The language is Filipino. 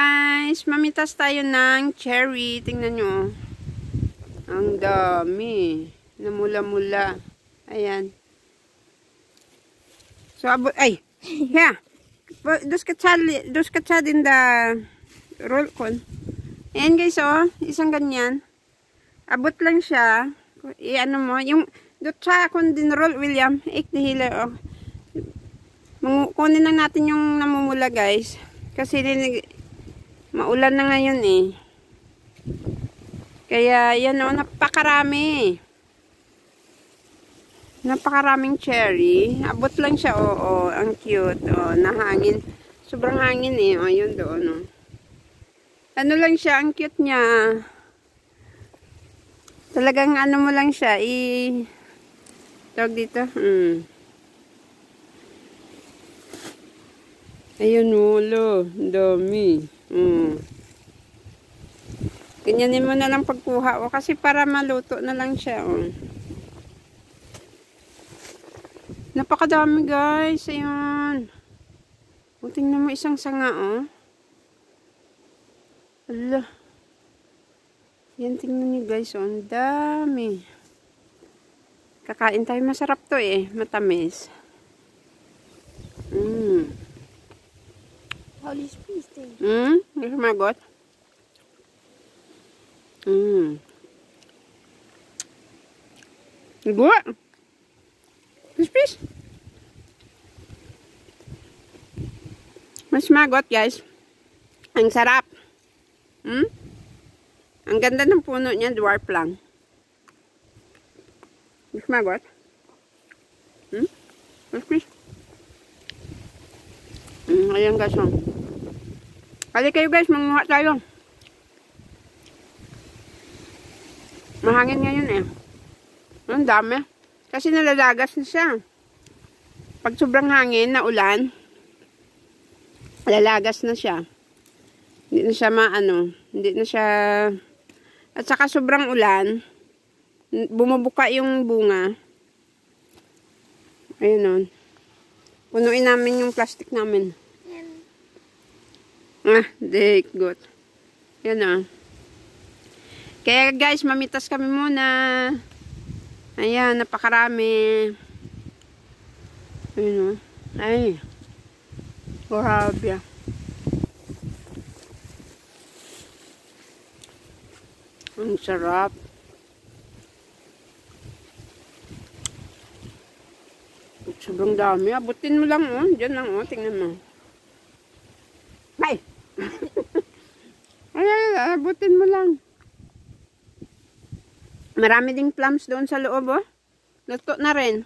Guys, mamitas tayo ng cherry. Tingnan nyo. Ang dami. Namula-mula. Ayan. So, abot, ay. Yeah. Dos ka din da roll con. Ayan guys, oh. Isang ganyan. Abot lang siya. I-ano mo. Yung dotsa kon din roll, William. Ikdihila, oh. Kunin lang natin yung namumula, guys. Kasi maulan na ngayon eh. Kaya yan o, napakarami. Napakaraming cherry. Abot lang siya, oo. Ang cute, o. Nahangin. Sobrang hangin eh. O, yun doon, o. Ano lang siya, ang cute niya. Talagang ano mo lang siya, tawag dito, Ayun, ulo. Dami. Ganyanin mo na lang pagkuha. O, kasi para maluto na lang siya. O. Napakadami, guys. Ayun. O, tingnan mo isang sanga, o. Ala. Yan, tingnan niyo, guys. O, ang dami. Kakain tayo. Masarap to, eh. Matamis. Holy Spirit. Gusto magot? Gua. Pispis. Mas magot, guys. Ang sarap. Ang ganda ng puno niya, dwarf lang. Mas magot. Pispis. Ayan guys, oh. Kali kayo guys, manguha tayo. Mahangin ngayon eh. Ang dami. Kasi nalalagas na siya. Pag sobrang hangin na ulan, lalagas na siya. Hindi na siya hindi na siya, at saka sobrang ulan, bumubuka yung bunga. Ayun o. Punuin namin yung plastic namin. Good. Yan o. Kaya guys, mamitas kami muna. Ayan, napakarami. Ayun o. Ay. Grabe. Ang sarap. Sobrang dami. Abutin mo lang, oh. Diyan lang, oh. Tingnan mo. Ay! Ay, abutin mo lang. Marami ding plums doon sa loob, oh. Luto na rin.